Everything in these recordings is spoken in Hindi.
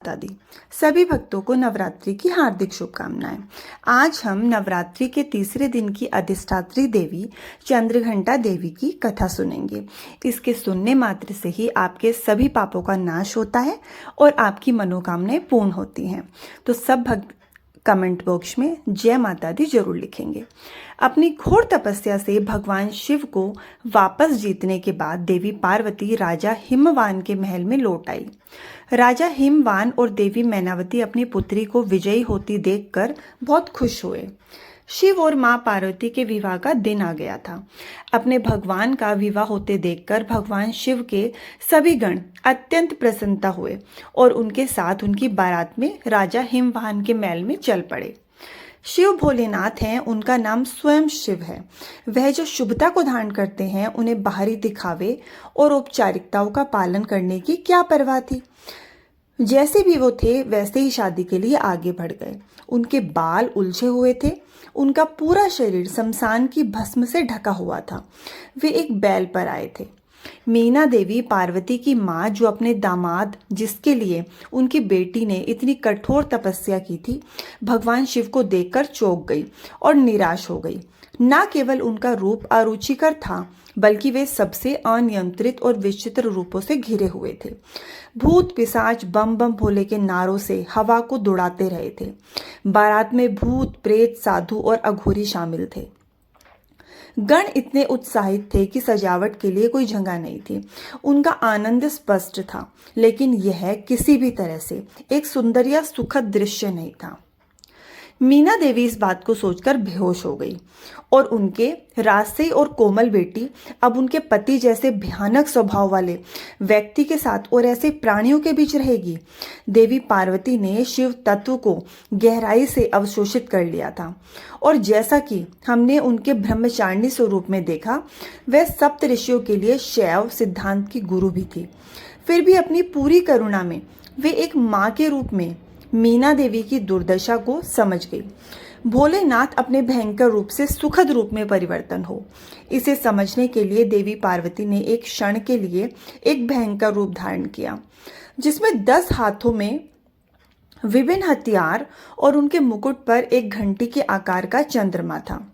माता दी। सभी भक्तों को नवरात्रि की हार्दिक शुभकामनाएं। आज हम नवरात्रि के तीसरे दिन की अधिष्ठात्री देवी चंद्रघंटा देवी की कथा सुनेंगे। इसके सुनने मात्र से ही आपके सभी पापों का नाश होता है और आपकी मनोकामनाएं पूर्ण होती हैं। तो सब भक्त कमेंट बॉक्स में जय माता दी जरूर लिखेंगे। अपनी घोर तपस्या से भगवान शिव को वापस जीतने के बाद देवी पार्वती राजा हिमवान के महल में लौट आई। राजा हिमवान और देवी मैनावती अपनी पुत्री को विजयी होती देखकर बहुत खुश हुए। शिव और मां पार्वती के विवाह का दिन आ गया था। अपने भगवान का विवाह होते देखकर भगवान शिव के सभी गण अत्यंत प्रसन्नता हुए और उनके साथ उनकी बारात में राजा हिमवान के महल में चल पड़े। शिव भोलेनाथ हैं, उनका नाम स्वयं शिव है। वह जो शुभता को धारण करते हैं, उन्हें बाहरी दिखावे और औपचारिकताओं का पालन करने की क्या परवाह थी। जैसे भी वो थे वैसे ही शादी के लिए आगे बढ़ गए। उनके बाल उलझे हुए थे, उनका पूरा शरीर शमशान की भस्म से ढका हुआ था। वे एक बैल पर आए थे। मीना देवी पार्वती की माँ, जो अपने दामाद जिसके लिए उनकी बेटी ने इतनी कठोर तपस्या की थी, भगवान शिव को देखकर चौंक गई और निराश हो गई। न केवल उनका रूप अरुचिकर था, बल्कि वे सबसे अनियंत्रित और विचित्र रूपों से घिरे हुए थे। भूत पिशाच बम बम भोले के नारों से हवा को दौड़ाते रहे थे। बारात में भूत प्रेत साधु और अघोरी शामिल थे। गण इतने उत्साहित थे कि सजावट के लिए कोई जगह नहीं थी। उनका आनंद स्पष्ट था, लेकिन यह किसी भी तरह से एक सुंदर या सुखद दृश्य नहीं था। मीना देवी इस बात को सोचकर बेहोश हो गई और उनके राजसी और कोमल बेटी अब उनके पति जैसे भयानक स्वभाव वाले व्यक्ति के साथ और ऐसे प्राणियों के बीच रहेगी। देवी पार्वती ने शिव तत्व को गहराई से अवशोषित कर लिया था और जैसा कि हमने उनके ब्रह्मचारिणी स्वरूप में देखा, वह सप्त ऋषियों के लिए शैव सिद्धांत की गुरु भी थी। फिर भी अपनी पूरी करुणा में वे एक माँ के रूप में मीना देवी की दुर्दशा को समझ गई। भोलेनाथ अपने भयंकर रूप से सुखद रूप में परिवर्तन हो, इसे समझने के लिए देवी पार्वती ने एक क्षण के लिए एक भयंकर रूप धारण किया, जिसमें 10 हाथों में विभिन्न हथियार और उनके मुकुट पर एक घंटी के आकार का चंद्रमा था।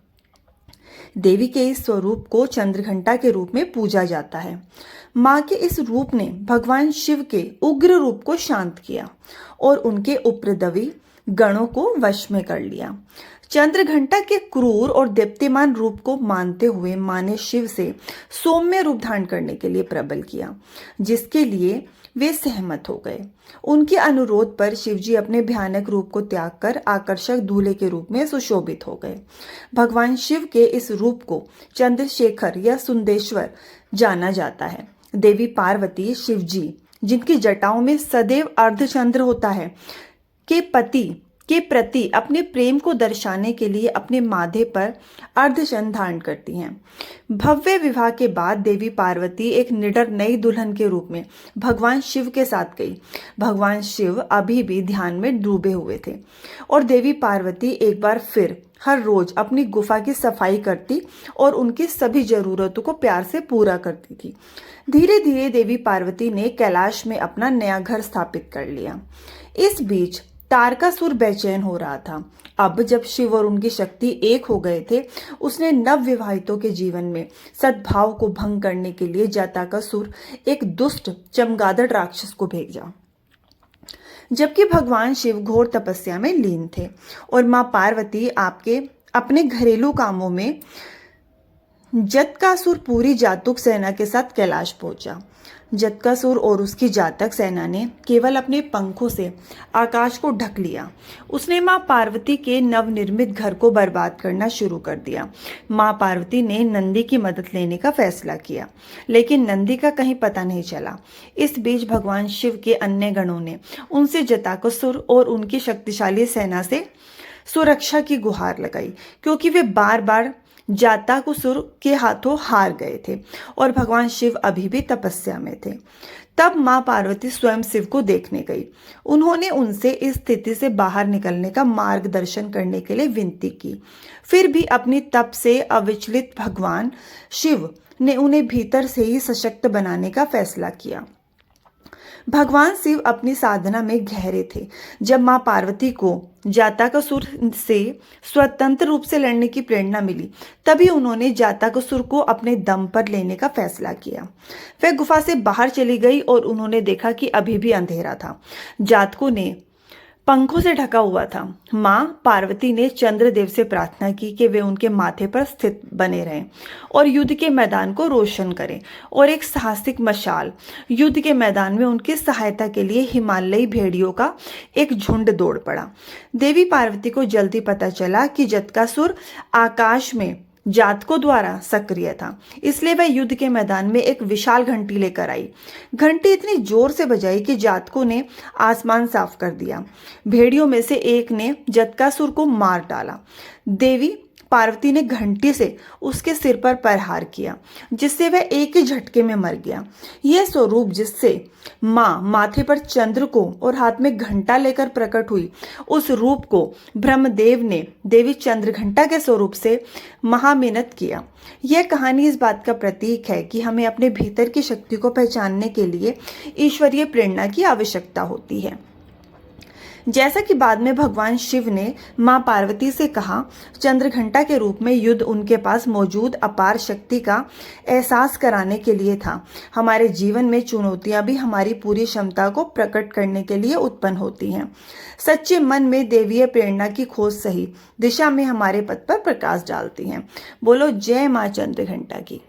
देवी के इस स्वरूप को चंद्रघंटा के रूप में पूजा जाता है। मां के इस रूप ने भगवान शिव के उग्र रूप को शांत किया और उनके उपद्रवी गणों को वश में कर लिया। चंद्रघंटा के क्रूर और दीप्तिमान रूप को मानते हुए मां ने शिव से सौम्य रूप धारण करने के लिए प्रबल किया, जिसके लिए वे सहमत हो गए। उनके अनुरोध पर शिवजी अपने भयानक रूप को त्याग कर आकर्षक दूल्हे के रूप में सुशोभित हो गए। भगवान शिव के इस रूप को चंद्रशेखर या सुंदेश्वर जाना जाता है। देवी पार्वती शिवजी, जिनकी जटाओं में सदैव अर्धचंद्र होता है, के पति के प्रति अपने प्रेम को दर्शाने के लिए अपने माथे पर अर्धचंद्र धारण करती हैं। भव्य विवाह के बाद देवी पार्वती एक निडर नई दुल्हन के रूप में भगवान शिव के साथ गई। भगवान शिव अभी भी ध्यान में डूबे हुए थे और देवी पार्वती एक बार फिर हर रोज अपनी गुफा की सफाई करती और उनकी सभी जरूरतों को प्यार से पूरा करती थी। धीरे धीरे देवी पार्वती ने कैलाश में अपना नया घर स्थापित कर लिया। इस बीच तारकासुर बेचैन हो रहा था। अब जब शिव और उनकी शक्ति एक हो गए थे, उसने नव विवाहितों के जीवन में सद्भाव को भंग करने के लिए जटाकासुर, एक दुष्ट चमगादड़ राक्षस को भेजा। जबकि भगवान शिव घोर तपस्या में लीन थे और मां पार्वती अपने घरेलू कामों में, जटाकासुर पूरी जातक सेना के साथ कैलाश पहुंचा। जटाकासुर और उसकी जातक सेना ने केवल अपने पंखों से आकाश को ढक लिया। उसने मां पार्वती के नवनिर्मित घर को बर्बाद करना शुरू कर दिया। मां पार्वती ने नंदी की मदद लेने का फैसला किया, लेकिन नंदी का कहीं पता नहीं चला। इस बीच भगवान शिव के अन्य गणों ने उनसे जटाकासुर और उनकी शक्तिशाली सेना से सुरक्षा की गुहार लगाई, क्योंकि वे बार बार जटाकासुर के हाथों हार गए थे और भगवान शिव अभी भी तपस्या में थे। तब मां पार्वती स्वयं शिव को देखने गई। उन्होंने उनसे इस स्थिति से बाहर निकलने का मार्गदर्शन करने के लिए विनती की। फिर भी अपनी तप से अविचलित भगवान शिव ने उन्हें भीतर से ही सशक्त बनाने का फैसला किया। भगवान शिव अपनी साधना में गहरे थे। जब मां पार्वती को जातकासुर से स्वतंत्र रूप से लड़ने की प्रेरणा मिली, तभी उन्होंने जातकासुर को अपने दम पर लेने का फैसला किया। वह गुफा से बाहर चली गई और उन्होंने देखा कि अभी भी अंधेरा था। जातकों ने पंखों से ढका हुआ था। मां पार्वती ने चंद्रदेव से प्रार्थना की कि वे उनके माथे पर स्थित बने रहें और युद्ध के मैदान को रोशन करें, और एक साहसिक मशाल युद्ध के मैदान में उनकी सहायता के लिए हिमालयी भेड़ियों का एक झुंड दौड़ पड़ा। देवी पार्वती को जल्दी पता चला कि जातकासुर आकाश में जातकों द्वारा सक्रिय था, इसलिए वह युद्ध के मैदान में एक विशाल घंटी लेकर आई। घंटी इतनी जोर से बजाई कि जातकों ने आसमान साफ कर दिया। भेड़ियों में से एक ने जातकासुर को मार डाला। देवी पार्वती ने घंटी से उसके सिर पर प्रहार किया, जिससे वह एक ही झटके में मर गया। यह स्वरूप जिससे मां माथे पर चंद्र को और हाथ में घंटा लेकर प्रकट हुई, उस रूप को ब्रह्मदेव ने देवी चंद्रघंटा के स्वरूप से महामिनत किया। यह कहानी इस बात का प्रतीक है कि हमें अपने भीतर की शक्ति को पहचानने के लिए ईश्वरीय प्रेरणा की आवश्यकता होती है। जैसा कि बाद में भगवान शिव ने मां पार्वती से कहा, चंद्रघंटा के रूप में युद्ध उनके पास मौजूद अपार शक्ति का एहसास कराने के लिए था। हमारे जीवन में चुनौतियां भी हमारी पूरी क्षमता को प्रकट करने के लिए उत्पन्न होती हैं। सच्चे मन में देवीय प्रेरणा की खोज सही दिशा में हमारे पथ पर प्रकाश डालती हैं। बोलो जय मां चंद्रघंटा की।